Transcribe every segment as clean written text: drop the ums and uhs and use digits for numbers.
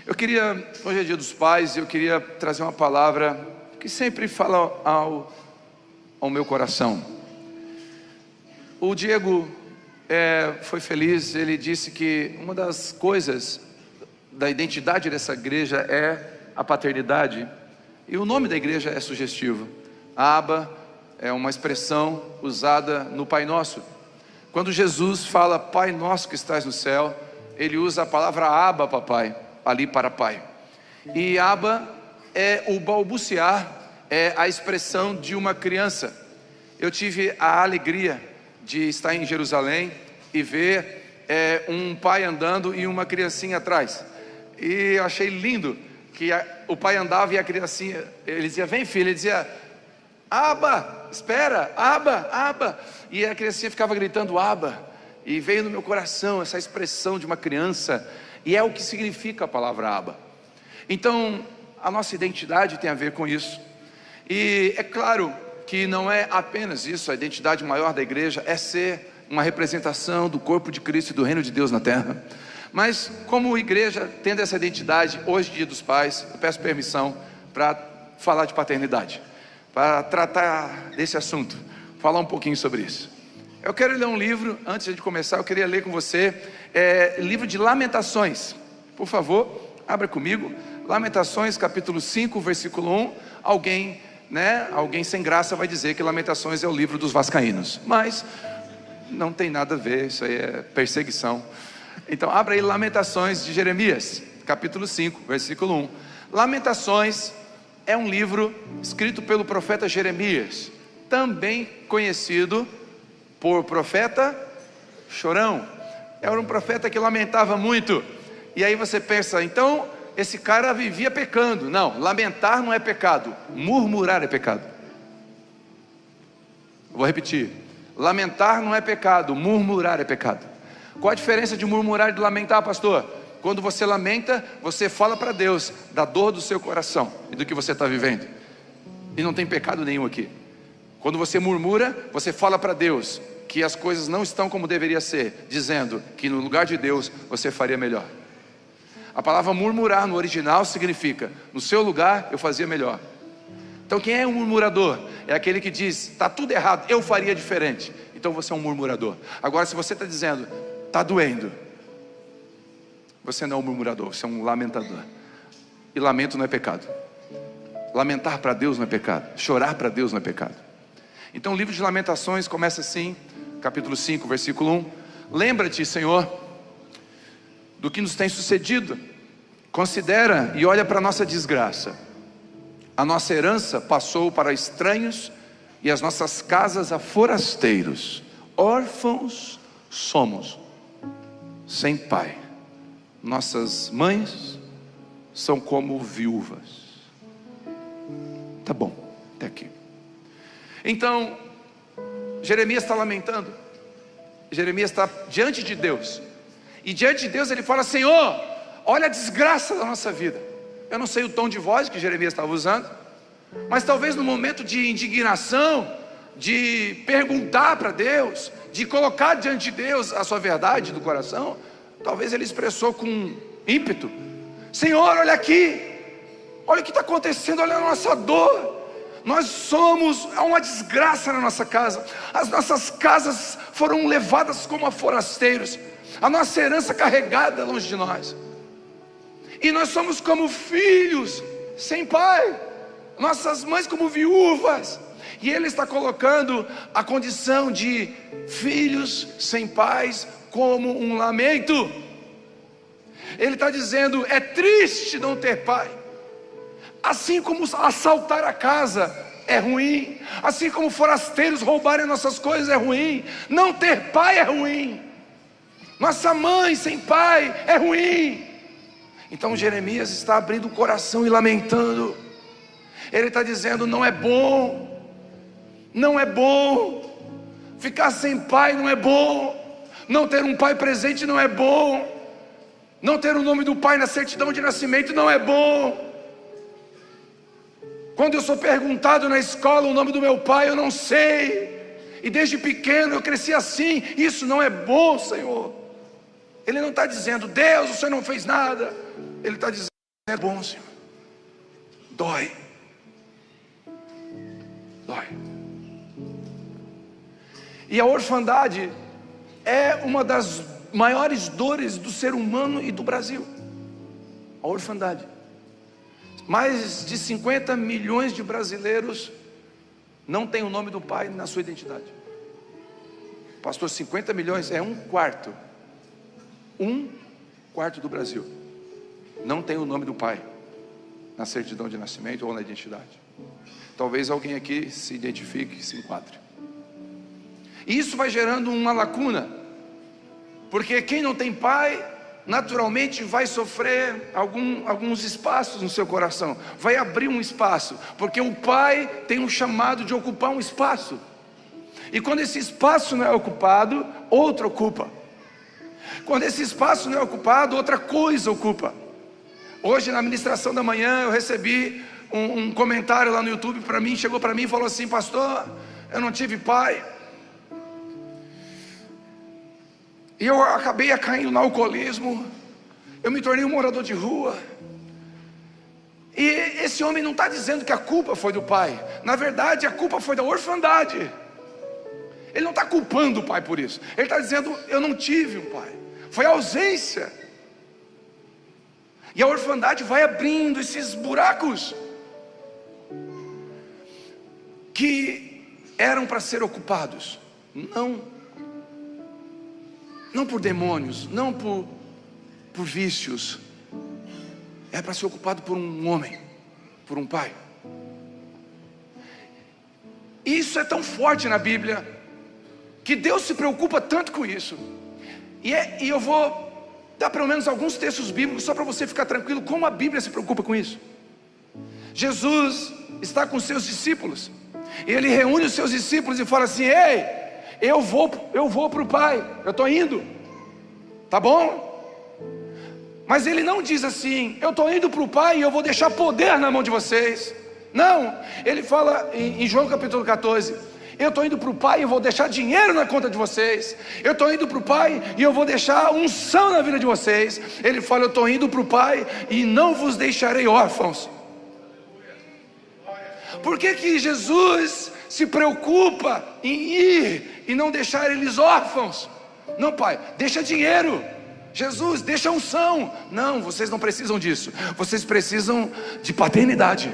Hoje é dia dos pais, e eu queria trazer uma palavra que sempre fala ao meu coração. O Diego foi feliz, ele disse que uma das coisas da identidade dessa igreja é a paternidade, e o nome da igreja é sugestivo. Abba é uma expressão usada no Pai Nosso. Quando Jesus fala Pai Nosso que estás no céu, ele usa a palavra Abba, papai, ali para pai. E Abba é o balbuciar, é a expressão de uma criança. Eu tive a alegria de estar em Jerusalém e ver um pai andando e uma criancinha atrás. E eu achei lindo que o pai andava e a criancinha, ele dizia, vem filho, ele dizia, Abba, espera, Abba, Abba. E a criancinha ficava gritando Abba. E veio no meu coração essa expressão de uma criança, e é o que significa a palavra Abba. Então, a nossa identidade tem a ver com isso. E é claro que não é apenas isso, a identidade maior da igreja é ser uma representação do corpo de Cristo e do reino de Deus na terra. Mas como igreja, tendo essa identidade, hoje dia dos pais, eu peço permissão para falar de paternidade, para tratar desse assunto, falar um pouquinho sobre isso. Eu quero ler um livro, antes de começar eu queria ler com você, livro de Lamentações. Por favor, abra comigo, Lamentações capítulo 5, versículo 1. Alguém sem graça vai dizer que Lamentações é o livro dos vascaínos, mas não tem nada a ver, isso aí é perseguição. Então abra aí Lamentações de Jeremias, capítulo 5, versículo 1. Lamentações é um livro escrito pelo profeta Jeremias, também conhecido por profeta chorão. Era um profeta que lamentava muito. E aí você pensa, então esse cara vivia pecando. Não, lamentar não é pecado, murmurar é pecado. Vou repetir, lamentar não é pecado, murmurar é pecado. Qual a diferença de murmurar e de lamentar, pastor? Quando você lamenta, você fala para Deus da dor do seu coração e do que você está vivendo, e não tem pecado nenhum aqui. Quando você murmura, você fala para Deus que as coisas não estão como deveria ser, dizendo que no lugar de Deus você faria melhor. A palavra murmurar no original significa, no seu lugar eu fazia melhor. Então quem é um murmurador? É aquele que diz, está tudo errado, eu faria diferente. Então você é um murmurador. Agora se você está dizendo, está doendo, você não é um murmurador, você é um lamentador. E lamento não é pecado. Lamentar para Deus não é pecado, chorar para Deus não é pecado. Então o livro de Lamentações começa assim, capítulo 5, versículo 1. Lembra-te, Senhor, do que nos tem sucedido. Considera e olha para a nossa desgraça. A nossa herança passou para estranhos, e as nossas casas a forasteiros. Órfãos somos, sem pai. Nossas mães são como viúvas. Tá bom, até aqui. Então Jeremias está lamentando. Jeremias está diante de Deus, e diante de Deus ele fala, Senhor, olha a desgraça da nossa vida. Eu não sei o tom de voz que Jeremias estava usando, mas talvez no momento de indignação, de perguntar para Deus, de colocar diante de Deus a sua verdade do coração, talvez ele expressou com ímpeto, Senhor, olha aqui, olha o que está acontecendo, olha a nossa dor. Nós somos uma desgraça na nossa casa. As nossas casas foram levadas como a forasteiros, a nossa herança carregada longe de nós, e nós somos como filhos sem pai, nossas mães como viúvas. E ele está colocando a condição de filhos sem pais como um lamento. Ele está dizendo, é triste não ter pai. Assim como assaltar a casa é ruim, assim como forasteiros roubarem nossas coisas é ruim, não ter pai é ruim, nossa mãe sem pai é ruim. Então Jeremias está abrindo o coração e lamentando. Ele está dizendo, não é bom, não é bom, ficar sem pai não é bom, não ter um pai presente não é bom, não ter o nome do pai na certidão de nascimento não é bom. Quando eu sou perguntado na escola o nome do meu pai, eu não sei, e desde pequeno eu cresci assim. Isso não é bom, Senhor. Ele não está dizendo, Deus, o Senhor não fez nada. Ele está dizendo, é bom, Senhor. Dói. Dói. E a orfandade é uma das maiores dores do ser humano e do Brasil. A orfandade. Mais de 50 milhões de brasileiros não têm o nome do pai na sua identidade. Pastor, 50 milhões é um quarto. Um quarto do Brasil não tem o nome do pai na certidão de nascimento ou na identidade. Talvez alguém aqui se identifique, se enquadre. E isso vai gerando uma lacuna, porque quem não tem pai, naturalmente vai sofrer alguns espaços no seu coração, vai abrir um espaço, porque o pai tem um chamado de ocupar um espaço, e quando esse espaço não é ocupado, outro ocupa. Quando esse espaço não é ocupado, outra coisa ocupa. Hoje na ministração da manhã eu recebi um comentário lá no YouTube para mim, chegou para mim e falou assim: pastor, eu não tive pai, e eu acabei caindo no alcoolismo, eu me tornei um morador de rua. E esse homem não está dizendo que a culpa foi do pai, na verdade a culpa foi da orfandade. Ele não está culpando o pai por isso, ele está dizendo: eu não tive um pai, foi a ausência. E a orfandade vai abrindo esses buracos que eram para ser ocupados, não por demônios, não por vícios, é para ser ocupado por um homem, por um pai. E isso é tão forte na Bíblia, que Deus se preocupa tanto com isso. E eu vou dar pelo menos alguns textos bíblicos, só para você ficar tranquilo, como a Bíblia se preocupa com isso. Jesus está com seus discípulos, e Ele reúne os seus discípulos e fala assim: ei, eu vou para o Pai, eu estou indo, tá bom? Mas Ele não diz assim: eu estou indo para o Pai e eu vou deixar poder na mão de vocês. Não, Ele fala em João capítulo 14: eu estou indo para o Pai e eu vou deixar dinheiro na conta de vocês. Eu estou indo para o Pai e eu vou deixar unção na vida de vocês. Ele fala: eu estou indo para o Pai e não vos deixarei órfãos. Por que Jesus se preocupa em ir e não deixar eles órfãos? Não, Pai, deixa dinheiro. Jesus, deixa unção. Não, vocês não precisam disso, vocês precisam de paternidade.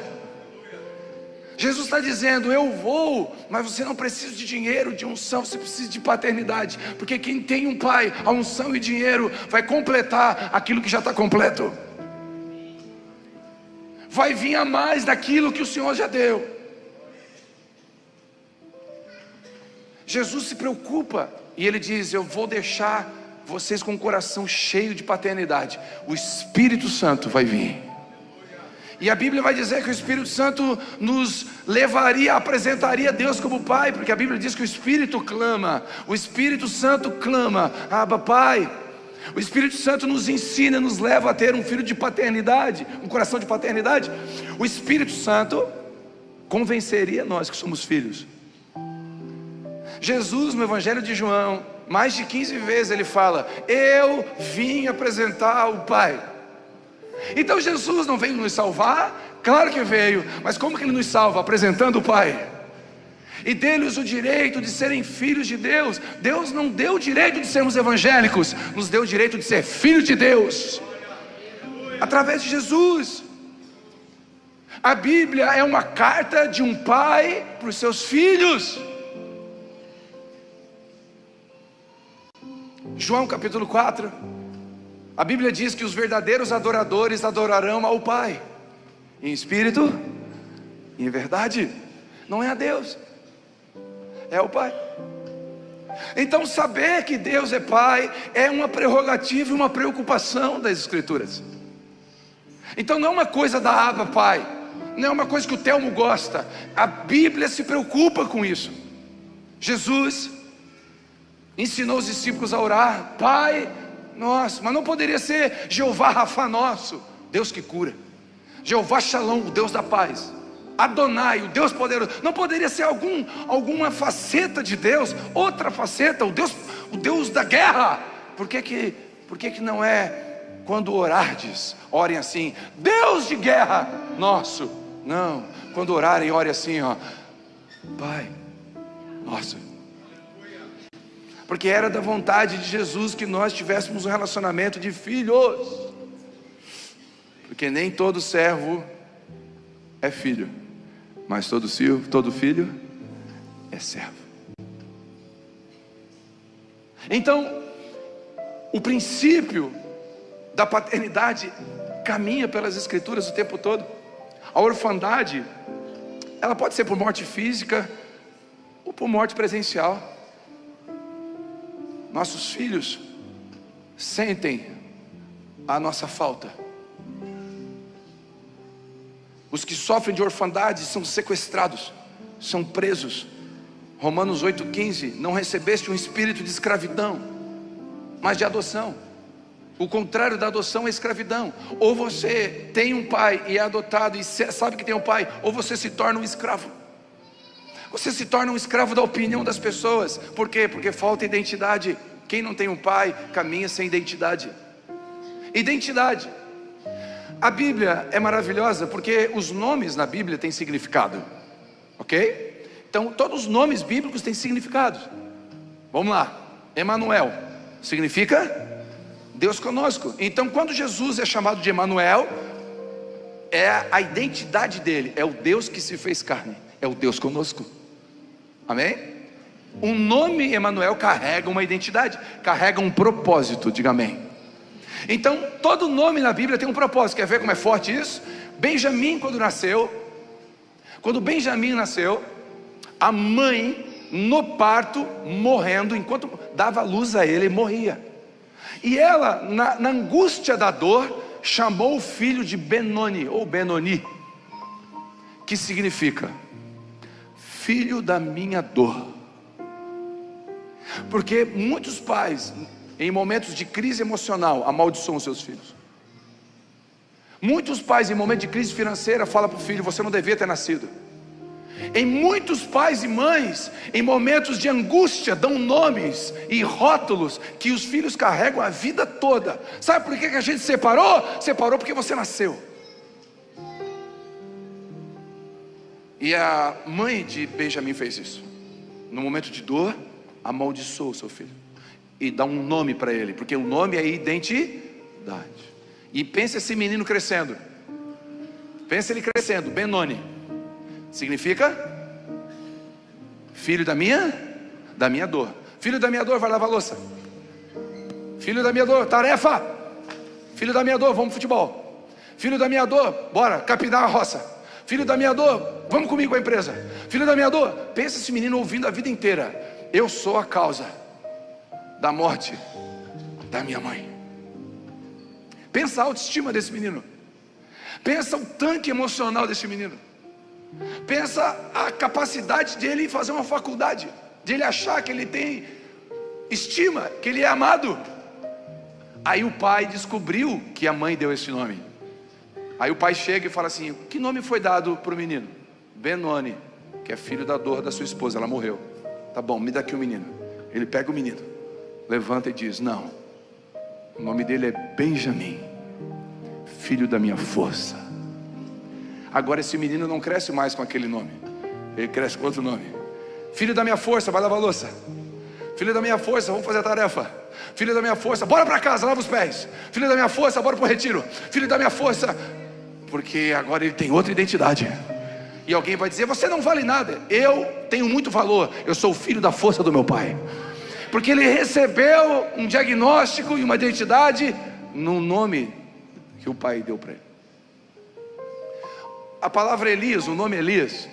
Jesus está dizendo: eu vou, mas você não precisa de dinheiro, de unção, você precisa de paternidade, porque quem tem um pai, a unção e dinheiro vai completar aquilo que já está completo, vai vir a mais daquilo que o Senhor já deu. Jesus se preocupa e Ele diz: eu vou deixar vocês com o coração cheio de paternidade. O Espírito Santo vai vir. E a Bíblia vai dizer que o Espírito Santo nos levaria, apresentaria Deus como Pai, porque a Bíblia diz que o Espírito clama, o Espírito Santo clama: Abba, Pai. O Espírito Santo nos ensina, nos leva a ter um filho de paternidade, um coração de paternidade. O Espírito Santo convenceria nós que somos filhos. Jesus, no Evangelho de João, mais de 15 vezes ele fala: eu vim apresentar o Pai. Então Jesus não veio nos salvar? Claro que veio, mas como que Ele nos salva? Apresentando o Pai, e dê-lhes o direito de serem filhos de Deus. Deus não deu o direito de sermos evangélicos, nos deu o direito de ser filho de Deus, através de Jesus. A Bíblia é uma carta de um pai para os seus filhos. João capítulo 4, a Bíblia diz que os verdadeiros adoradores adorarão ao Pai em espírito e em verdade. Não é a Deus, é o Pai. Então saber que Deus é Pai é uma prerrogativa e uma preocupação das Escrituras. Então não é uma coisa da Abba Pai, não é uma coisa que o Telmo gosta. A Bíblia se preocupa com isso. Jesus ensinou os discípulos a orar: Pai nosso, mas não poderia ser Jeová Rafa nosso, Deus que cura, Jeová Shalom, o Deus da paz, Adonai, o Deus poderoso. Não poderia ser alguma faceta de Deus, outra faceta, o Deus da guerra. Por que não é quando orardes, orem assim: Deus de guerra nosso. Não, quando orarem, orem assim, ó: Pai nosso. Porque era da vontade de Jesus que nós tivéssemos um relacionamento de filhos. Porque nem todo servo é filho, mas todo filho é servo. Então, o princípio da paternidade caminha pelas escrituras o tempo todo. A orfandade, ela pode ser por morte física ou por morte presencial. Nossos filhos sentem a nossa falta. Os que sofrem de orfandade são sequestrados, são presos. Romanos 8,15: não recebeste um espírito de escravidão, mas de adoção. O contrário da adoção é escravidão. Ou você tem um pai e é adotado e sabe que tem um pai, ou você se torna um escravo. Você se torna um escravo da opinião das pessoas. Por quê? Porque falta identidade. Quem não tem um pai caminha sem identidade. Identidade. A Bíblia é maravilhosa porque os nomes na Bíblia têm significado, ok? Então todos os nomes bíblicos têm significado. Vamos lá. Emanuel significa Deus conosco. Então quando Jesus é chamado de Emanuel, é a identidade dele, é o Deus que se fez carne, é o Deus conosco. Amém? O nome Emanuel carrega uma identidade, carrega um propósito. Diga amém. Então todo nome na Bíblia tem um propósito. Quer ver como é forte isso? Benjamim, quando Benjamim nasceu, a mãe no parto, morrendo, enquanto dava luz a ele, morria. E ela, na angústia da dor, chamou o filho de Benoni, ou Benoni, que significa filho da minha dor. Porque muitos pais, em momentos de crise emocional, amaldiçoam seus filhos. Muitos pais, em momentos de crise financeira, falam para o filho: você não devia ter nascido. Em muitos pais e mães, em momentos de angústia, dão nomes e rótulos que os filhos carregam a vida toda. Sabe por que a gente separou? Separou porque você nasceu. E a mãe de Benjamim fez isso. No momento de dor, amaldiçoou o seu filho e dá um nome para ele, porque o nome é identidade. E pensa esse menino crescendo. Pensa ele crescendo. Benoni significa filho da minha dor. Filho da minha dor, vai lavar a louça. Filho da minha dor, tarefa. Filho da minha dor, vamos pro futebol. Filho da minha dor, bora capinar a roça. Filho da minha dor, vamos comigo à empresa. Filho da minha dor. Pensa esse menino ouvindo a vida inteira: eu sou a causa da morte da minha mãe. Pensa a autoestima desse menino. Pensa o tanque emocional desse menino. Pensa a capacidade dele fazer uma faculdade, de ele achar que ele tem estima, que ele é amado. Aí o pai descobriu que a mãe deu esse nome. Aí o pai chega e fala assim: que nome foi dado para o menino? Benoni, que é filho da dor da sua esposa, ela morreu. Tá bom, me dá aqui o menino. Ele pega o menino, levanta e diz: não, o nome dele é Benjamim, filho da minha força. Agora esse menino não cresce mais com aquele nome, ele cresce com outro nome. Filho da minha força, vai lavar a louça. Filho da minha força, vamos fazer a tarefa. Filho da minha força, bora para casa, lava os pés. Filho da minha força, bora para o retiro. Filho da minha força, porque agora ele tem outra identidade. E alguém vai dizer: você não vale nada. Eu tenho muito valor, eu sou o filho da força do meu pai. Porque ele recebeu um diagnóstico e uma identidade no nome que o pai deu para ele. A palavra Elias, o nome Elias,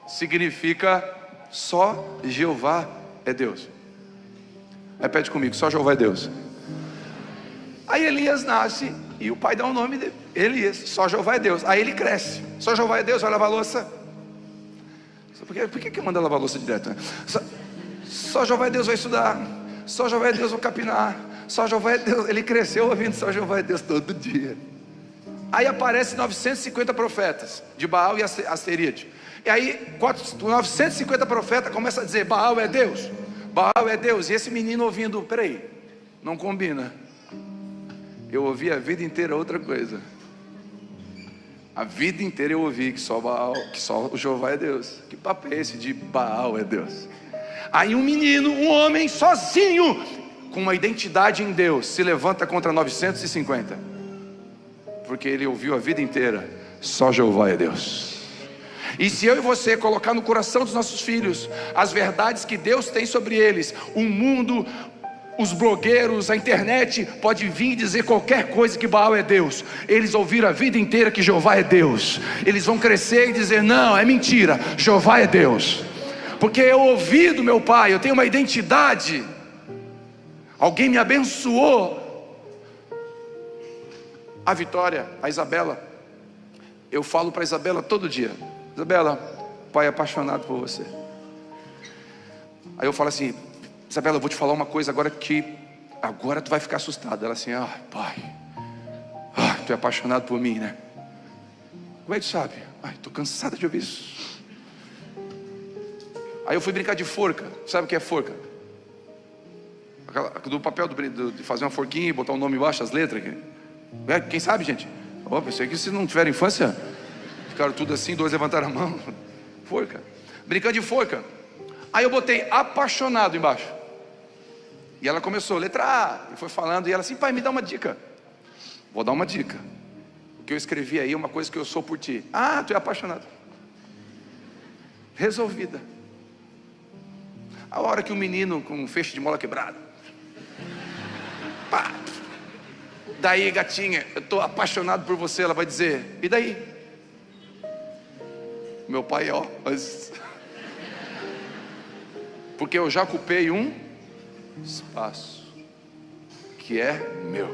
significa só Jeová é Deus. Repete comigo: só Jeová é Deus. Aí Elias nasce e o pai dá o nome de Elias, só Jeová é Deus. Aí ele cresce, só Jeová é Deus, vai lavar a louça. Por que manda lavar a louça direto? Né? Só Jeová é Deus vai estudar, só Jeová é Deus vai capinar, só Jeová é Deus. Ele cresceu ouvindo só Jeová é Deus todo dia. Aí aparecem 950 profetas de Baal e Asteríade. E aí 950 profetas começam a dizer: Baal é Deus, Baal é Deus. E esse menino ouvindo: peraí, não combina. eu ouvi a vida inteira outra coisa. A vida inteira eu ouvi que só Baal, que só o Jeová é Deus. Que papo é esse de Baal é Deus? Aí um menino, um homem sozinho, com uma identidade em Deus, se levanta contra 950, porque ele ouviu a vida inteira: só Jeová é Deus. E se eu e você colocar no coração dos nossos filhos as verdades que Deus tem sobre eles, o mundo, os blogueiros, a internet pode vir e dizer qualquer coisa que Baal é Deus. Eles ouviram a vida inteira que Jeová é Deus. Eles vão crescer e dizer: não, é mentira, Jeová é Deus. Porque eu ouvi do meu pai, eu tenho uma identidade. Alguém me abençoou. A Vitória, a Isabela, eu falo para a Isabela todo dia: Isabela, pai é apaixonado por você. Aí eu falo assim: Isabela, eu vou te falar uma coisa agora que agora tu vai ficar assustada. Ela assim: pai, tu é apaixonado por mim, né? Como é que tu sabe? Tô cansada de ouvir isso. Aí eu fui brincar de forca. Sabe o que é forca? Do papel de fazer uma forquinha e botar o nome embaixo, as letras. Quem sabe, gente? Pensei que se não tiver infância, ficaram tudo assim, dois levantaram a mão. Forca. Brincando de forca. Aí eu botei apaixonado embaixo. E ela começou, letra A, e foi falando, e ela assim: pai, me dá uma dica. Vou dar uma dica. O que eu escrevi aí é uma coisa que eu sou por ti. Tu é apaixonado. Resolvida. A hora que o menino com um feixe de mola quebrada, pá. Daí, gatinha, eu estou apaixonado por você. Ela vai dizer: e daí? Meu pai, porque eu já ocupei um espaço que é meu.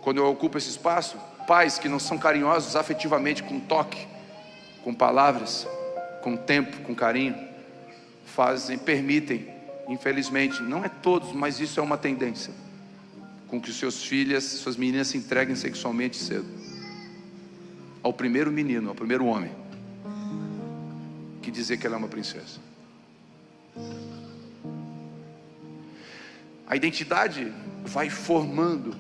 Quando eu ocupo esse espaço, pais que não são carinhosos afetivamente, com toque, com palavras, com tempo, com carinho, permitem, infelizmente, não é todos, mas isso é uma tendência, com que suas meninas se entreguem sexualmente cedo ao primeiro menino, ao primeiro homem que dizer que ela é uma princesa. A identidade vai formando.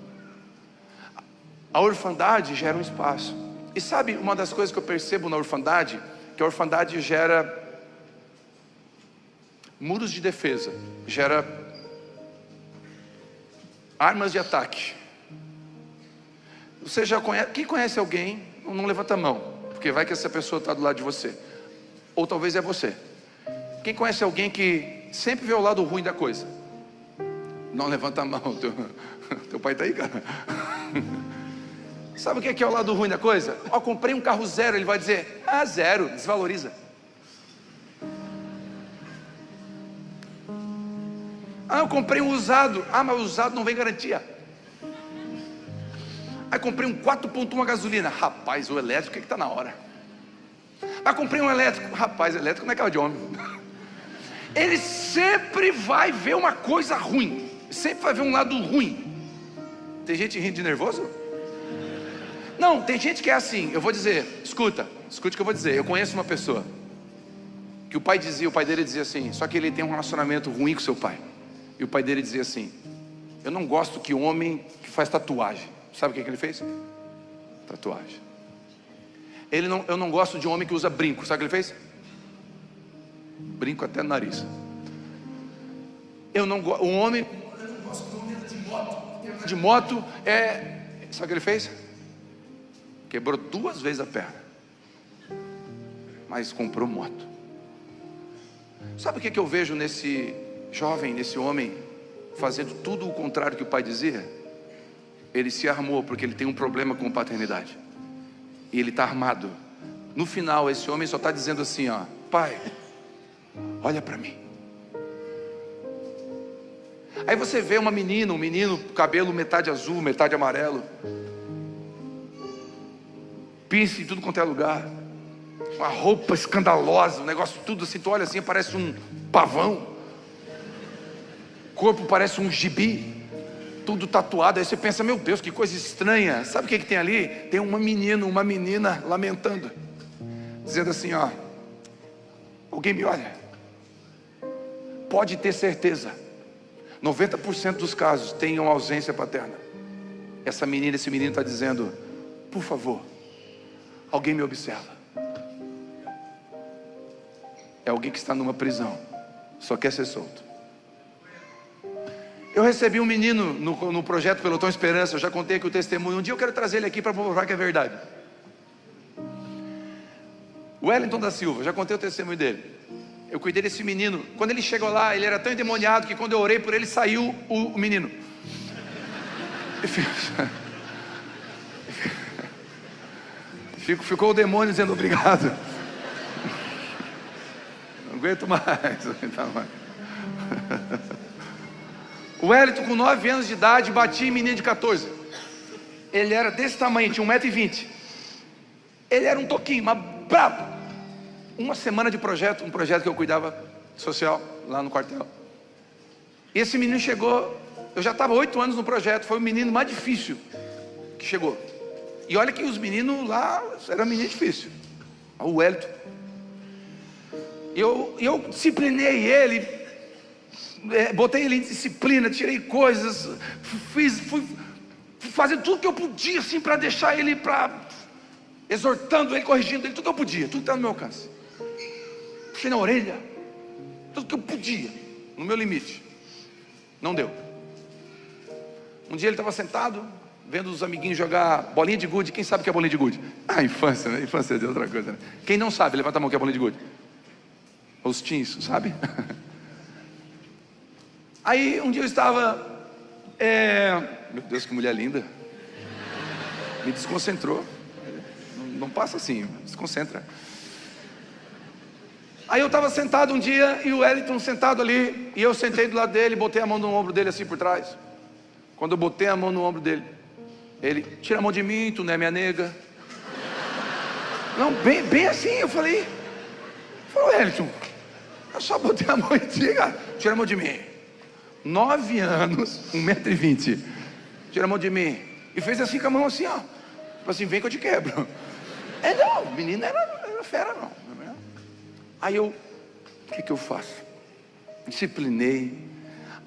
A orfandade gera um espaço. E sabe uma das coisas que eu percebo na orfandade? Que a orfandade gera muros de defesa, gera armas de ataque. Você já conhece? Quem conhece alguém, não levanta a mão, porque vai que essa pessoa está do lado de você, ou talvez é você. Quem conhece alguém que sempre vê o lado ruim da coisa? Não levanta a mão. Teu pai está aí, cara. Sabe o que é o lado ruim da coisa? Comprei um carro zero. Ele vai dizer: zero, desvaloriza. Eu comprei um usado. Mas o usado não vem garantia. Comprei um 4.1 a gasolina. Rapaz, o elétrico é que está na hora. Comprei um elétrico. Rapaz, elétrico não é carro de homem. Ele sempre vai ver uma coisa ruim. Sempre vai ver um lado ruim. Tem gente rindo de nervoso? Não, tem gente que é assim. Eu vou dizer, escute o que eu vou dizer. Eu conheço uma pessoa que o pai dele dizia assim, só que ele tem um relacionamento ruim com seu pai. E o pai dele dizia assim: eu não gosto que homem que faz tatuagem. Sabe o que ele fez? Tatuagem. Eu não gosto de homem que usa brinco. Sabe o que ele fez? Brinco até no nariz. Eu não gosto de homem de moto. Sabe o que ele fez? Quebrou 2 vezes a perna, mas comprou moto. Sabe o que eu vejo nesse jovem, nesse homem, fazendo tudo o contrário que o pai dizia? Ele se armou, porque ele tem um problema com paternidade, e ele está armado. No final, esse homem só está dizendo assim: pai, olha para mim. Aí você vê um menino, cabelo metade azul, metade amarelo, piercing em tudo quanto é lugar, uma roupa escandalosa, um negócio tudo assim, tu olha assim, parece um pavão, corpo parece um gibi, tudo tatuado. Aí você pensa: meu Deus, que coisa estranha. Sabe o que tem ali? Tem uma menina lamentando, dizendo assim: alguém me olha. Pode ter certeza, 90% dos casos tem uma ausência paterna. Essa menina, esse menino está dizendo: por favor, alguém me observa. É alguém que está numa prisão, só quer ser solto. Eu recebi um menino no projeto Pelotão Esperança. Eu já contei aqui o testemunho. Um dia eu quero trazer ele aqui para provar que é verdade. O Wellington da Silva, já contei o testemunho dele. Eu cuidei desse menino. Quando ele chegou lá, ele era tão endemoniado que quando eu orei por ele, saiu o menino. Ficou o demônio dizendo obrigado. Não aguento mais. O Wellington, com 9 anos de idade, batia em menino de 14. Ele era desse tamanho, tinha 1,20 m. Ele era um toquinho, mas brabo. Uma semana de projeto, um projeto que eu cuidava social, lá no quartel. E esse menino chegou, eu já estava 8 anos no projeto, foi o menino mais difícil que chegou. E olha que os meninos lá, era menino difícil. O Wellington. Eu disciplinei ele, botei ele em disciplina, tirei coisas, fui fazendo tudo que eu podia, assim, para deixar ele, exortando ele, corrigindo ele, tudo que eu podia, tudo que estava no meu alcance. Puxei na orelha, tudo que eu podia, no meu limite. Não deu. Um dia ele estava sentado, vendo os amiguinhos jogar bolinha de gude. Quem sabe o que é bolinha de gude? Infância, né? Infância é outra coisa, né? Quem não sabe, levanta a mão que é bolinha de gude. Os teens, sabe? Aí um dia eu estava, meu Deus, que mulher linda. Me desconcentrou. Não passa assim, desconcentra. Aí eu estava sentado um dia, e o Wellington sentado ali, e eu sentei do lado dele, botei a mão no ombro dele assim por trás. Quando eu botei a mão no ombro dele, ele: tira a mão de mim, tu não é minha nega. Não, bem assim, eu falei: Wellington, eu só botei a mão e diga, tira a mão de mim. 9 anos, 1,20 m, tira a mão de mim. E fez assim com a mão assim, ó. Tipo assim, vem que eu te quebro. Não, o menino era fera não. Aí o que eu faço? Disciplinei.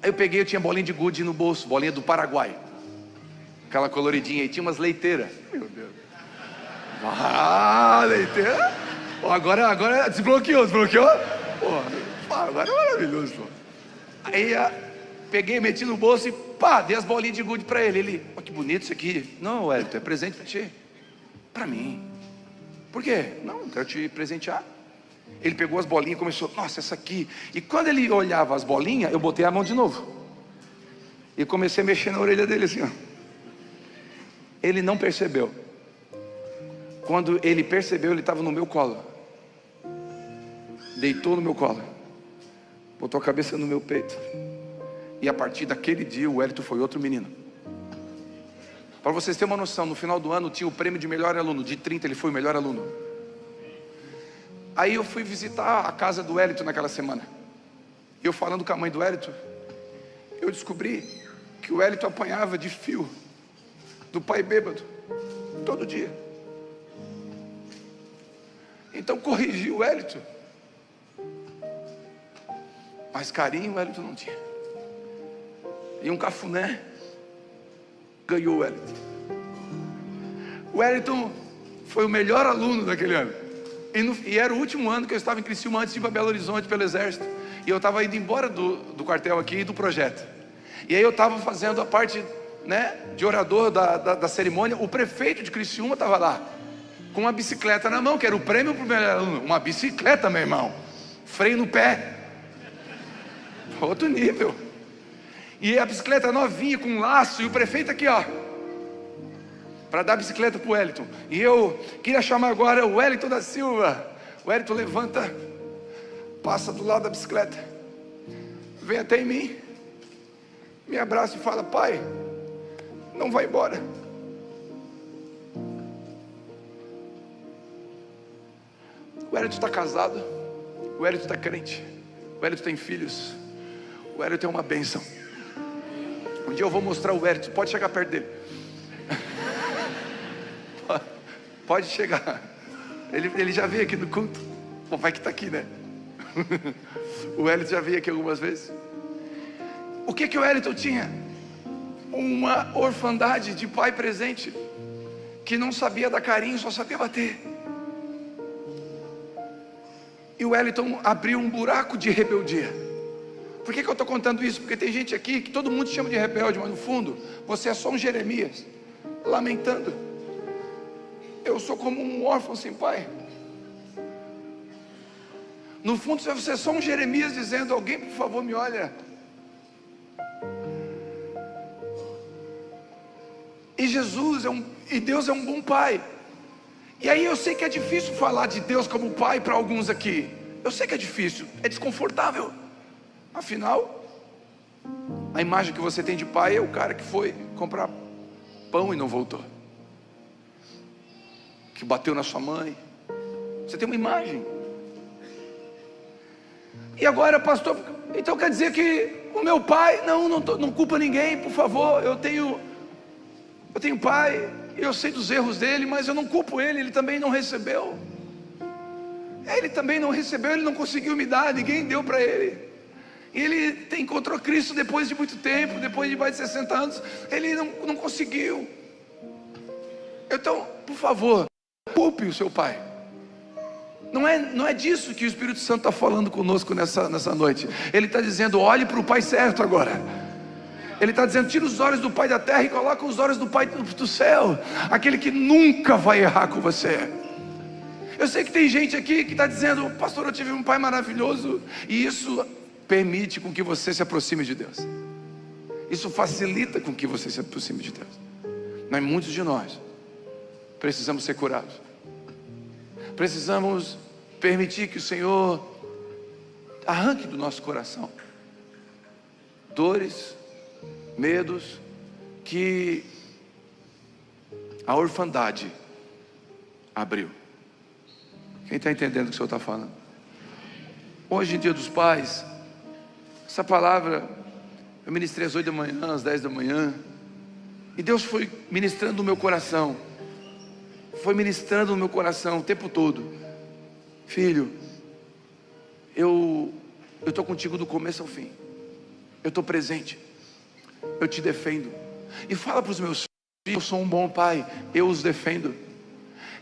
Aí eu peguei, eu tinha bolinha de gude no bolso, bolinha do Paraguai, aquela coloridinha, e tinha umas leiteiras. Meu Deus. Leiteira. Agora desbloqueou. Agora é maravilhoso. Aí peguei, meti no bolso e dei as bolinhas de gude pra ele. Ele: que bonito isso aqui. Não, Wellington, é presente pra ti. Pra mim. Por quê? Não, quero te presentear. Ele pegou as bolinhas e começou: nossa, essa aqui. E quando ele olhava as bolinhas, eu botei a mão de novo e comecei a mexer na orelha dele assim, ó. Ele não percebeu. Quando ele percebeu, ele estava no meu colo. Deitou no meu colo, botou a cabeça no meu peito. E a partir daquele dia, o Wellington foi outro menino. Para vocês terem uma noção, no final do ano tinha o prêmio de melhor aluno. De 30 ele foi o melhor aluno. Aí eu fui visitar a casa do Wellington naquela semana. Eu falando com a mãe do Wellington, eu descobri que o Wellington apanhava de fio do pai bêbado todo dia. Então corrigi o Wellington, mas carinho o Wellington não tinha. E um cafuné ganhou o Wellington. O Wellington foi o melhor aluno daquele ano. E era o último ano que eu estava em Criciúma, antes de ir para Belo Horizonte pelo exército. E eu estava indo embora do quartel aqui, do projeto. E aí eu estava fazendo a parte, né, de orador da cerimônia. O prefeito de Criciúma estava lá, com uma bicicleta na mão, que era o prêmio para o melhor aluno. Uma bicicleta, meu irmão. Freio no pé. Outro nível. E a bicicleta novinha, com um laço, e o prefeito aqui, ó, para dar a bicicleta para o Wellington. E eu queria chamar agora o Wellington da Silva. O Wellington levanta, passa do lado da bicicleta, vem até em mim, me abraça e fala: pai, não vai embora. O Wellington está casado, o Wellington está crente, o Wellington tem filhos, o Wellington é uma bênção. Um dia eu vou mostrar o Wellington, pode chegar perto dele. Pode chegar. Ele já veio aqui no culto. O pai que está aqui, né? O Wellington já veio aqui algumas vezes. O que o Wellington tinha? Uma orfandade de pai presente, que não sabia dar carinho, só sabia bater. E o Wellington abriu um buraco de rebeldia. Por que eu estou contando isso? Porque tem gente aqui que todo mundo chama de rebelde, mas no fundo, você é só um Jeremias, lamentando. Eu sou como um órfão sem pai. No fundo, você é só um Jeremias dizendo: alguém por favor me olha. E Deus é um bom pai. E aí eu sei que é difícil falar de Deus como pai para alguns aqui. Eu sei que é difícil, é desconfortável. Afinal, a imagem que você tem de pai é o cara que foi comprar pão e não voltou, que bateu na sua mãe. Você tem uma imagem. E agora, pastor, então quer dizer que o meu pai, não culpa ninguém, por favor. Eu tenho pai, eu sei dos erros dele, mas eu não culpo ele. Ele também não recebeu. Ele também não recebeu, ele não conseguiu me dar, ninguém deu para ele. E ele encontrou Cristo depois de muito tempo, depois de mais de 60 anos. Ele não conseguiu. Então, por favor, culpe o seu pai. Não é disso que o Espírito Santo está falando conosco nessa noite. Ele está dizendo: olhe para o pai certo agora. Ele está dizendo: tira os olhos do pai da terra e coloca os olhos do pai do céu, aquele que nunca vai errar com você. Eu sei que tem gente aqui que está dizendo: pastor, eu tive um pai maravilhoso. E isso permite com que você se aproxime de Deus. Isso facilita com que você se aproxime de Deus. Mas muitos de nós precisamos ser curados. Precisamos permitir que o Senhor arranque do nosso coração dores, medos, que a orfandade abriu. Quem está entendendo o que o Senhor está falando? Hoje em Dia dos Pais, essa palavra eu ministrei às 8 da manhã, às 10 da manhã, e Deus foi ministrando no meu coração. Foi ministrando no meu coração o tempo todo: filho, eu estou contigo do começo ao fim. Eu estou presente. Eu te defendo. E fala para os meus filhos: eu sou um bom pai, eu os defendo.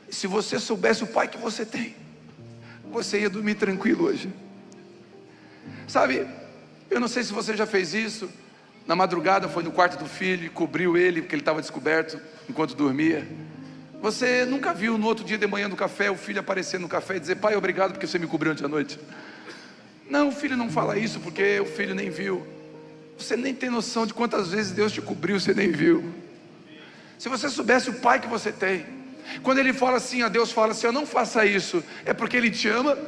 Se você soubesse o pai que você tem, você ia dormir tranquilo hoje. Sabe, eu não sei se você já fez isso. Na madrugada foi no quarto do filho e cobriu ele, porque ele estava descoberto enquanto dormia. Você nunca viu no outro dia de manhã no café o filho aparecer no café e dizer: pai, obrigado porque você me cobriu ontem à noite? Não, o filho não fala isso porque o filho nem viu. Você nem tem noção de quantas vezes Deus te cobriu, você nem viu. Se você soubesse o pai que você tem, quando ele fala assim, a Deus fala assim: eu não faça isso, é porque ele te ama.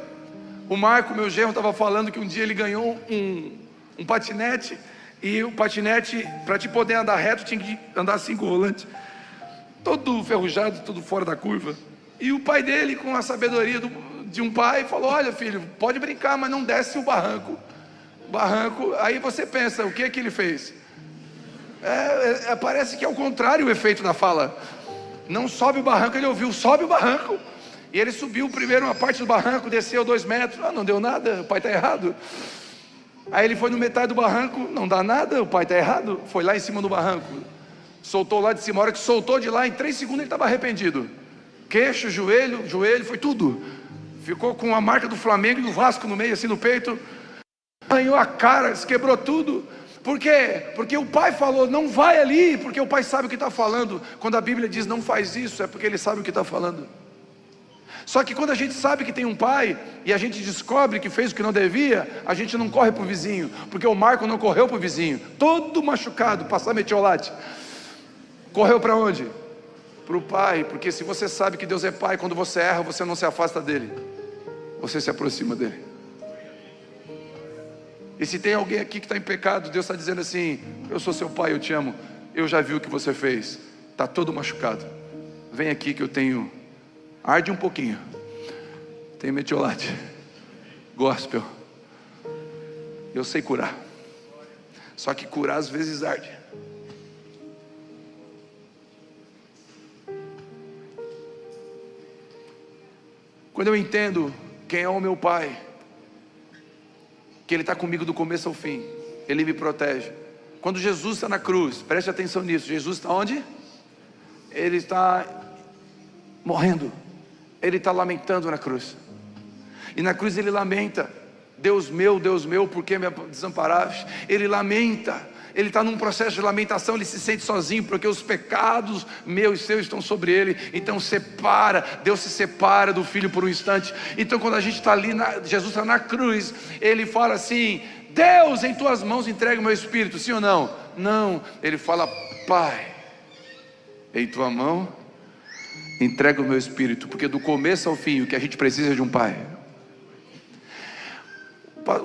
O Marco, meu genro, estava falando que um dia ele ganhou um patinete. E o patinete, para te poder andar reto, tinha que andar assim com o volante, todo ferrujado, todo fora da curva. E o pai dele, com a sabedoria de um pai, falou: olha filho, pode brincar, mas não desce o barranco. Aí você pensa, o que é que ele fez? Parece que é o contrário o efeito da fala. Não sobe o barranco, ele ouviu: sobe o barranco. E ele subiu primeiro uma parte do barranco, desceu 2 metros, não deu nada, o pai está errado. Aí ele foi no metade do barranco, não dá nada, o pai está errado. Foi lá em cima do barranco, soltou lá de cima. A hora que soltou de lá, em 3 segundos ele estava arrependido. Queixo, joelho, foi tudo. Ficou com a marca do Flamengo e do Vasco no meio, assim no peito. Arranhou a cara, se quebrou tudo. Por quê? Porque o pai falou: não vai ali, porque o pai sabe o que está falando. Quando a Bíblia diz não faz isso, é porque ele sabe o que está falando. Só que quando a gente sabe que tem um pai e a gente descobre que fez o que não devia, a gente não corre para o vizinho, porque o Marco não correu para o vizinho, todo machucado, passar metiolate. Correu para onde? Para o pai. Porque se você sabe que Deus é pai, quando você erra, você não se afasta dele, você se aproxima dele. E se tem alguém aqui que está em pecado, Deus está dizendo assim: eu sou seu pai, eu te amo, eu já vi o que você fez, está todo machucado, vem aqui que eu tenho, arde um pouquinho, tem metiolate, gospel, eu sei curar. Só que curar às vezes arde. Quando eu entendo quem é o meu pai, que Ele está comigo do começo ao fim, Ele me protege, Quando Jesus está na cruz, preste atenção nisso, Jesus está onde? Ele está morrendo, ele está lamentando na cruz, e na cruz ele lamenta: Deus meu, por que me desamparaste? Ele lamenta, ele está num processo de lamentação, ele se sente sozinho, porque os pecados meus e seus estão sobre ele. Então Deus se separa do Filho por um instante. Então quando a gente está ali, Jesus está na cruz, ele fala assim: Deus, em tuas mãos entrega o meu espírito, sim ou não? Não, ele fala: Pai, em tua mão entrega o meu espírito, porque do começo ao fim o que a gente precisa é de um pai.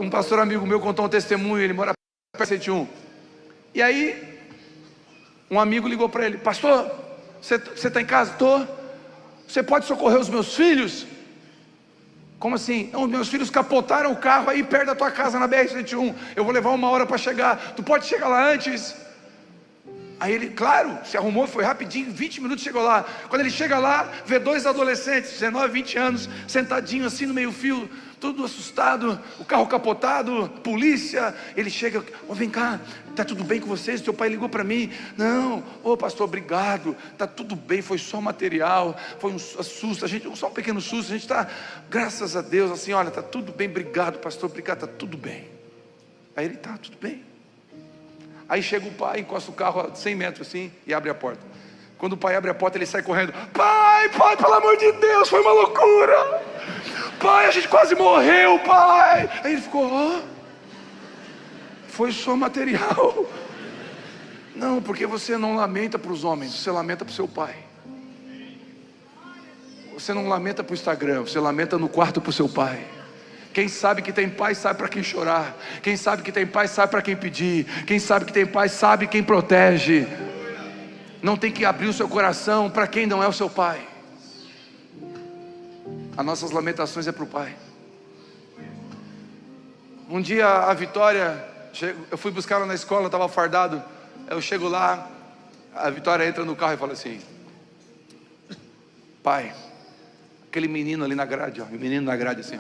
Um pastor amigo meu contou um testemunho, ele mora perto de 101. E aí, um amigo ligou para ele: pastor, você está em casa? Estou. Você pode socorrer os meus filhos? Como assim? Não, meus filhos capotaram o carro aí perto da tua casa na BR-101. Eu vou levar 1 hora para chegar. Tu pode chegar lá antes? Aí ele, claro, se arrumou, foi rapidinho, 20 minutos chegou lá. Quando ele chega lá, vê 2 adolescentes, 19, 20 anos, sentadinhos assim no meio fio, tudo assustado, o carro capotado, polícia. Ele chega: vem cá, está tudo bem com vocês? Teu pai ligou para mim. Não, pastor, obrigado, está tudo bem, foi só material, foi um susto, só um pequeno susto, a gente está, graças a Deus, assim, olha, está tudo bem, obrigado pastor, obrigado, está tudo bem. Aí ele: tá, tudo bem. Aí chega o pai, encosta o carro a 100 metros assim e abre a porta. Quando o pai abre a porta, ele sai correndo: pai, pelo amor de Deus, foi uma loucura, pai, a gente quase morreu, pai. Aí ele ficou: foi só material. Não, porque você não lamenta para os homens, você lamenta para o seu pai. Você não lamenta para o Instagram, você lamenta no quarto para o seu pai. Quem sabe que tem pai sabe para quem chorar. Quem sabe que tem pai sabe para quem pedir. Quem sabe que tem pai sabe quem protege. Não tem que abrir o seu coração para quem não é o seu pai. As nossas lamentações é para o pai. Um dia a Vitória, eu fui buscar ela na escola, estava fardado. Eu chego lá, a Vitória entra no carro e fala assim: pai, aquele menino ali na grade, o menino na grade assim,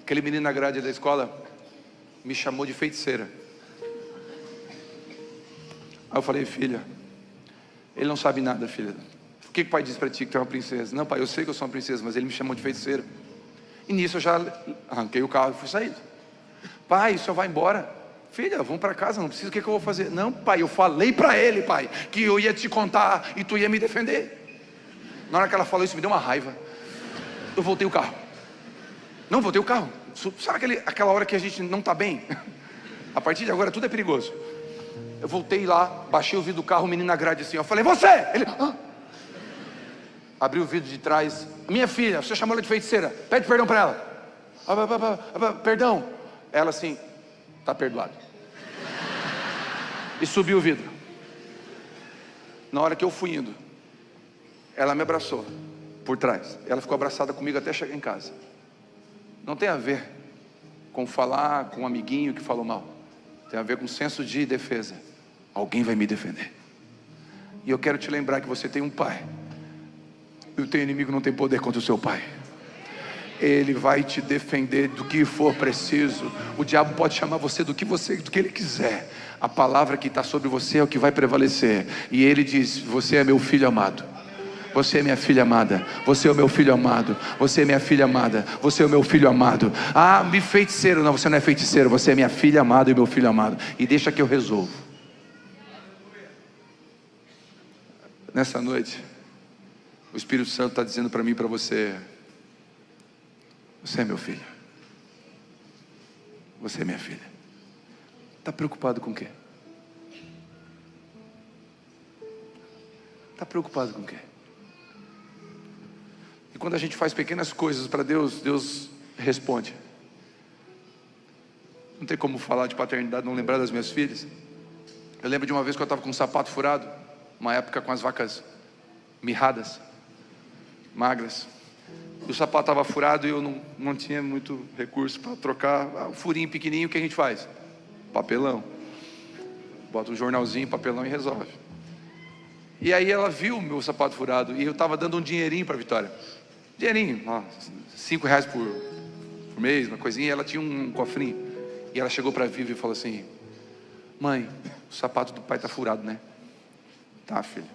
aquele menino na grade da escola me chamou de feiticeira. Aí eu falei: filha, ele não sabe nada, filha. O que o pai disse para ti que tu é uma princesa? Não, pai, eu sei que eu sou uma princesa, mas ele me chamou de feiticeira. E nisso eu já arranquei o carro e fui sair. Pai, o senhor vai embora? Filha, vamos para casa, não precisa, o que eu vou fazer? Não, pai, eu falei para ele, pai, que eu ia te contar e tu ia me defender. Na hora que ela falou isso, me deu uma raiva. Eu voltei o carro. Não, voltei o carro. Sabe aquela hora que a gente não está bem? A partir de agora tudo é perigoso. Eu voltei lá, baixei o vidro do carro, o menino na grade assim, eu falei: você! Ele... Abriu o vidro de trás: minha filha, você chamou ela de feiticeira, pede perdão para ela. Perdão. Ela assim: está perdoado. E subiu o vidro. Na hora que eu fui indo, ela me abraçou por trás. Ela ficou abraçada comigo até chegar em casa. Não tem a ver com falar com um amiguinho que falou mal. Tem a ver com senso de defesa. Alguém vai me defender. E eu quero te lembrar que você tem um pai. E o teu inimigo não tem poder contra o seu pai. Ele vai te defender do que for preciso. O diabo pode chamar você do que ele quiser. A palavra que está sobre você é o que vai prevalecer. E ele diz: você é meu filho amado. Você é minha filha amada. Você é o meu filho amado. Você é minha filha amada. Você é o meu filho amado. Ah, me feiticeiro. Não, você não é feiticeiro. Você é minha filha amada e meu filho amado. E deixa que eu resolvo. Nessa noite, o Espírito Santo está dizendo para mim e para você: você é meu filho. Você é minha filha. Está preocupado com o quê? Está preocupado com o quê? E quando a gente faz pequenas coisas para Deus, Deus responde. Não tem como falar de paternidade, não lembrar das minhas filhas. Eu lembro de uma vez que eu estava com um sapato furado, uma época com as vacas mirradas, magras. E o sapato estava furado e eu não tinha muito recurso para trocar. O furinho pequenininho, o que a gente faz? Papelão. Bota um jornalzinho, papelão e resolve. E aí ela viu o meu sapato furado e eu estava dando um dinheirinho para a Vitória. Dinheirinho, R$5 por mês, uma coisinha. E ela tinha um cofrinho. E ela chegou para a Vivi e falou assim: Mãe, o sapato do pai está furado, né? Tá, filho.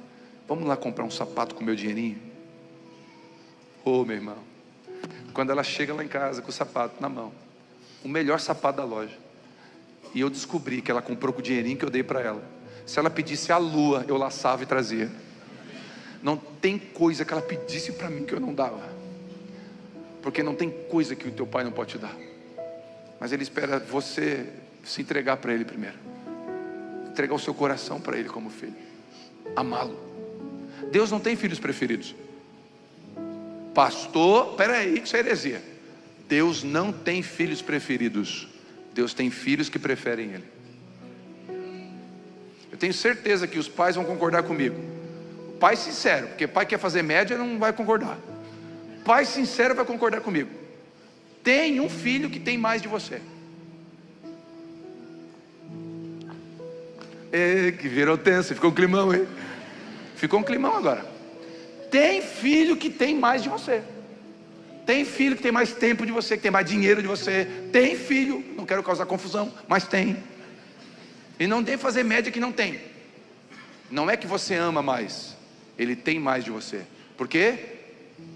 Vamos lá comprar um sapato com meu dinheirinho? Ô, meu irmão. Quando ela chega lá em casa com o sapato na mão, o melhor sapato da loja, e eu descobri que ela comprou com o dinheirinho que eu dei para ela. Se ela pedisse a lua, eu laçava e trazia. Não tem coisa que ela pedisse para mim que eu não dava, porque não tem coisa que o teu pai não pode te dar. Mas ele espera você se entregar para ele primeiro, entregar o seu coração para ele como filho, amá-lo. Deus não tem filhos preferidos. Pastor, peraí, isso é heresia. Deus não tem filhos preferidos. Deus tem filhos que preferem Ele. Eu tenho certeza que os pais vão concordar comigo. Pai sincero, porque pai quer fazer média não vai concordar. Pai sincero vai concordar comigo. Tem um filho que tem mais de você. Que virou tenso, ficou um climão, hein? Ficou um climão agora. Tem filho que tem mais de você. Tem filho que tem mais tempo de você, que tem mais dinheiro de você. Tem filho, não quero causar confusão, mas tem. E não tem fazer média que não tem. Não é que você ama mais, ele tem mais de você. Por quê?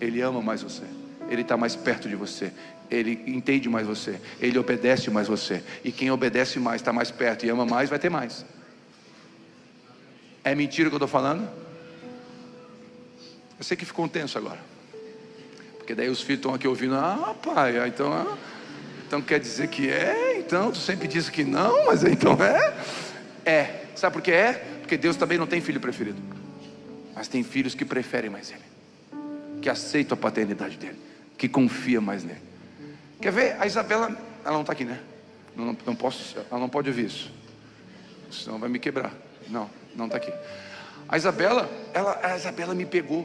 Ele ama mais você. Ele está mais perto de você. Ele entende mais você. Ele obedece mais você. E quem obedece mais, está mais perto e ama mais, vai ter mais. É mentira o que eu estou falando? Eu sei que ficou um tenso agora, porque daí os filhos estão aqui ouvindo. Ah, pai, então quer dizer que é? Então tu sempre disse que não, mas então é. Sabe por que é? Porque Deus também não tem filho preferido, mas tem filhos que preferem mais Ele, que aceitam a paternidade dEle, que confia mais nele. Quer ver? A Isabela, ela não está aqui, né? Não posso, ela não pode ouvir isso, senão vai me quebrar. Não está aqui. A Isabela me pegou.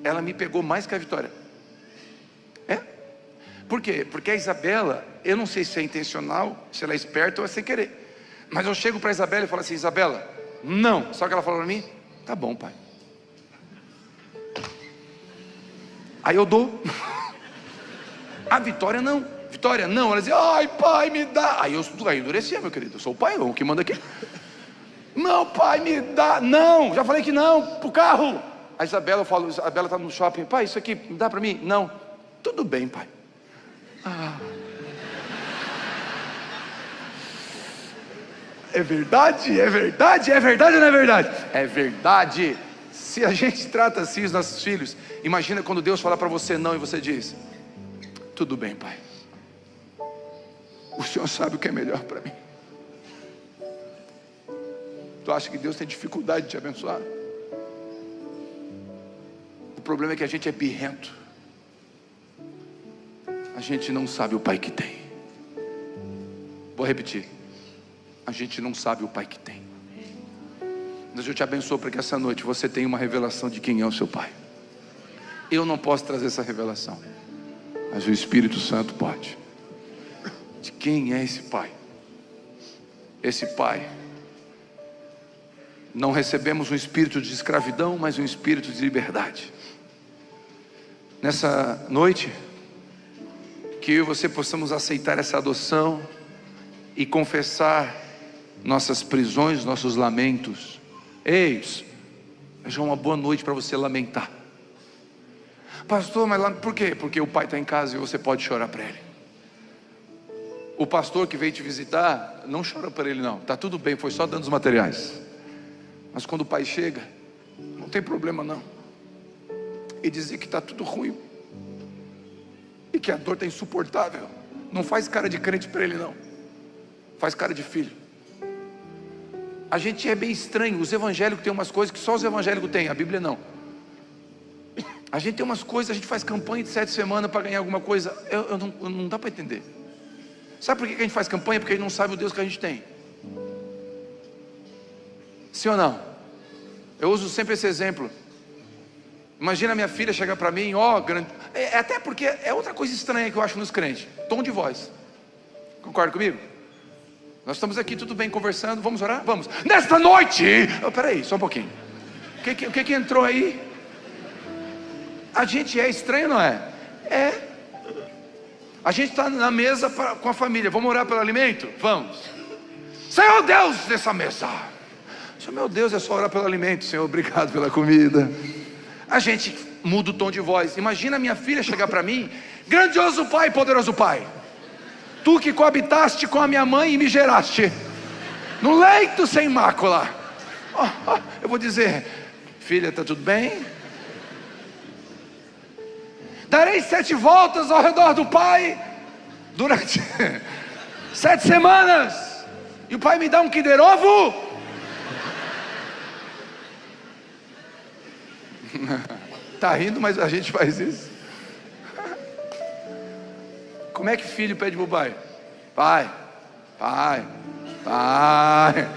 Ela me pegou mais que a Vitória. Por quê? Porque a Isabela, eu não sei se é intencional, se ela é esperta ou é sem querer, mas eu chego para a Isabela e falo assim: Isabela, não. Só que ela falou para mim: tá bom, pai. Aí eu dou. A Vitória não. Vitória não. Ela dizia: ai, pai, me dá. Aí eu endurecia, meu querido. Eu sou o pai, o que manda aqui. Não, pai, me dá. Não, já falei que não, pro carro. A Isabela, eu falo, a Isabela está no shopping: pai, isso aqui dá para mim? Não. Tudo bem, pai. É verdade? É verdade? É verdade ou não é verdade? É verdade. Se a gente trata assim os nossos filhos, imagina quando Deus falar para você não e você diz: tudo bem, pai. O Senhor sabe o que é melhor para mim. Tu acha que Deus tem dificuldade de te abençoar? O problema é que a gente é birrento. A gente não sabe o pai que tem. Vou repetir: a gente não sabe o pai que tem. Deus, eu te abençoo para que essa noite você tenha uma revelação de quem é o seu pai. Eu não posso trazer essa revelação, mas o Espírito Santo pode. De quem é esse pai? Esse pai, não recebemos um espírito de escravidão, mas um espírito de liberdade. Nessa noite, que eu e você possamos aceitar essa adoção e confessar nossas prisões, nossos lamentos. Eis, já é uma boa noite para você lamentar. Pastor, mas por quê? Porque o pai está em casa e você pode chorar para ele. O pastor que veio te visitar, não chora para ele não, está tudo bem, foi só dando os materiais. Mas quando o pai chega, não tem problema não. E dizer que está tudo ruim, e que a dor está insuportável, não faz cara de crente para ele não, faz cara de filho. A gente é bem estranho. Os evangélicos têm umas coisas que só os evangélicos têm, a Bíblia não. A gente tem umas coisas, a gente faz campanha de 7 semanas para ganhar alguma coisa. Não dá para entender. Sabe por que a gente faz campanha? Porque a gente não sabe o Deus que a gente tem. Sim ou não? Eu uso sempre esse exemplo. Imagina minha filha chegar para mim: grande. Até porque é outra coisa estranha que eu acho nos crentes: tom de voz. Concorda comigo? Nós estamos aqui, tudo bem, conversando. Vamos orar? Vamos. Nesta noite. Peraí, só um pouquinho. O que entrou aí? A gente é estranho, não é? É. A gente está na mesa com a família. Vamos orar pelo alimento? Vamos. Senhor Deus dessa mesa. Senhor, meu Deus, é só orar pelo alimento. Senhor, obrigado pela comida. A gente muda o tom de voz. Imagina minha filha chegar para mim: grandioso Pai, poderoso Pai, tu que coabitaste com a minha mãe e me geraste no leito sem mácula. Eu vou dizer: filha, está tudo bem? Darei 7 voltas ao redor do Pai durante 7 semanas, e o Pai me dá um Kinder Ovo? Tá rindo, mas a gente faz isso. Como é que filho pede pro pai? Pai, pai, pai,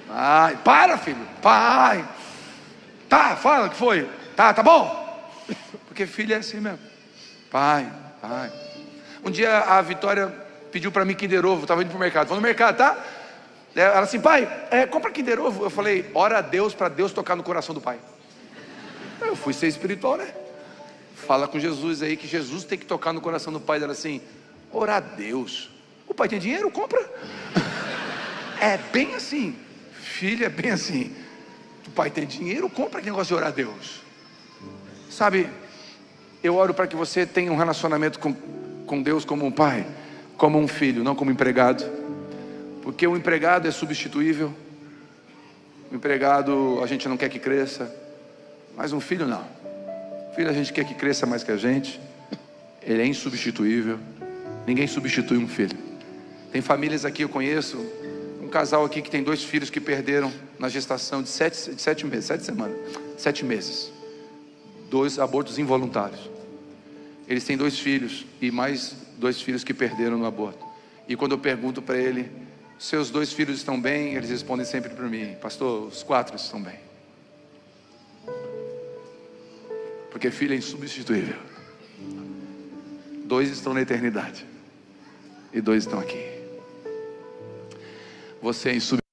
pai, para, filho, pai. Tá, fala o que foi. Tá bom. Porque filho é assim mesmo. Pai, pai. Um dia a Vitória pediu para mim Kinder Ovo. Estava indo pro mercado. Falou: no mercado, tá? Ela assim: pai, compra Kinder Ovo. Eu falei: ora a Deus para Deus tocar no coração do pai. Eu fui ser espiritual, né? Fala com Jesus aí que Jesus tem que tocar no coração do pai dela assim: orar a Deus. O pai tem dinheiro, compra. É bem assim. Filho, é bem assim. O pai tem dinheiro, compra aquele negócio de orar a Deus. Sabe, eu oro para que você tenha um relacionamento com Deus como um pai, como um filho, não como empregado. Porque o empregado é substituível. O empregado a gente não quer que cresça, mas um filho não. Filho a gente quer que cresça mais que a gente. Ele é insubstituível. Ninguém substitui um filho. Tem famílias aqui, eu conheço um casal aqui que tem 2 filhos que perderam na gestação de 7 meses, 7 semanas, 7 meses. 2 abortos involuntários. Eles têm 2 filhos e mais 2 filhos que perderam no aborto. E quando eu pergunto para ele: seus 2 filhos estão bem? Eles respondem sempre para mim: pastor, os 4 estão bem. Porque filho é insubstituível. 2 estão na eternidade e 2 estão aqui. Você é insubstituível.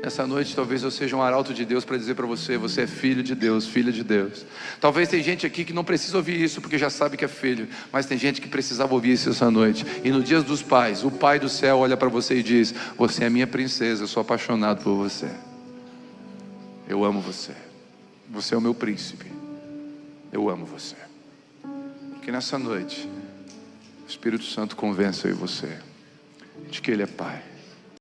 Nessa noite talvez eu seja um arauto de Deus para dizer para você: você é filho de Deus, filha de Deus. Talvez tem gente aqui que não precisa ouvir isso porque já sabe que é filho, mas tem gente que precisava ouvir isso essa noite. E no dia dos pais, o Pai do céu olha para você e diz: você é minha princesa, eu sou apaixonado por você. Eu amo você. Você é o meu príncipe. Eu amo você. Que nessa noite o Espírito Santo convença eu e você de que Ele é Pai.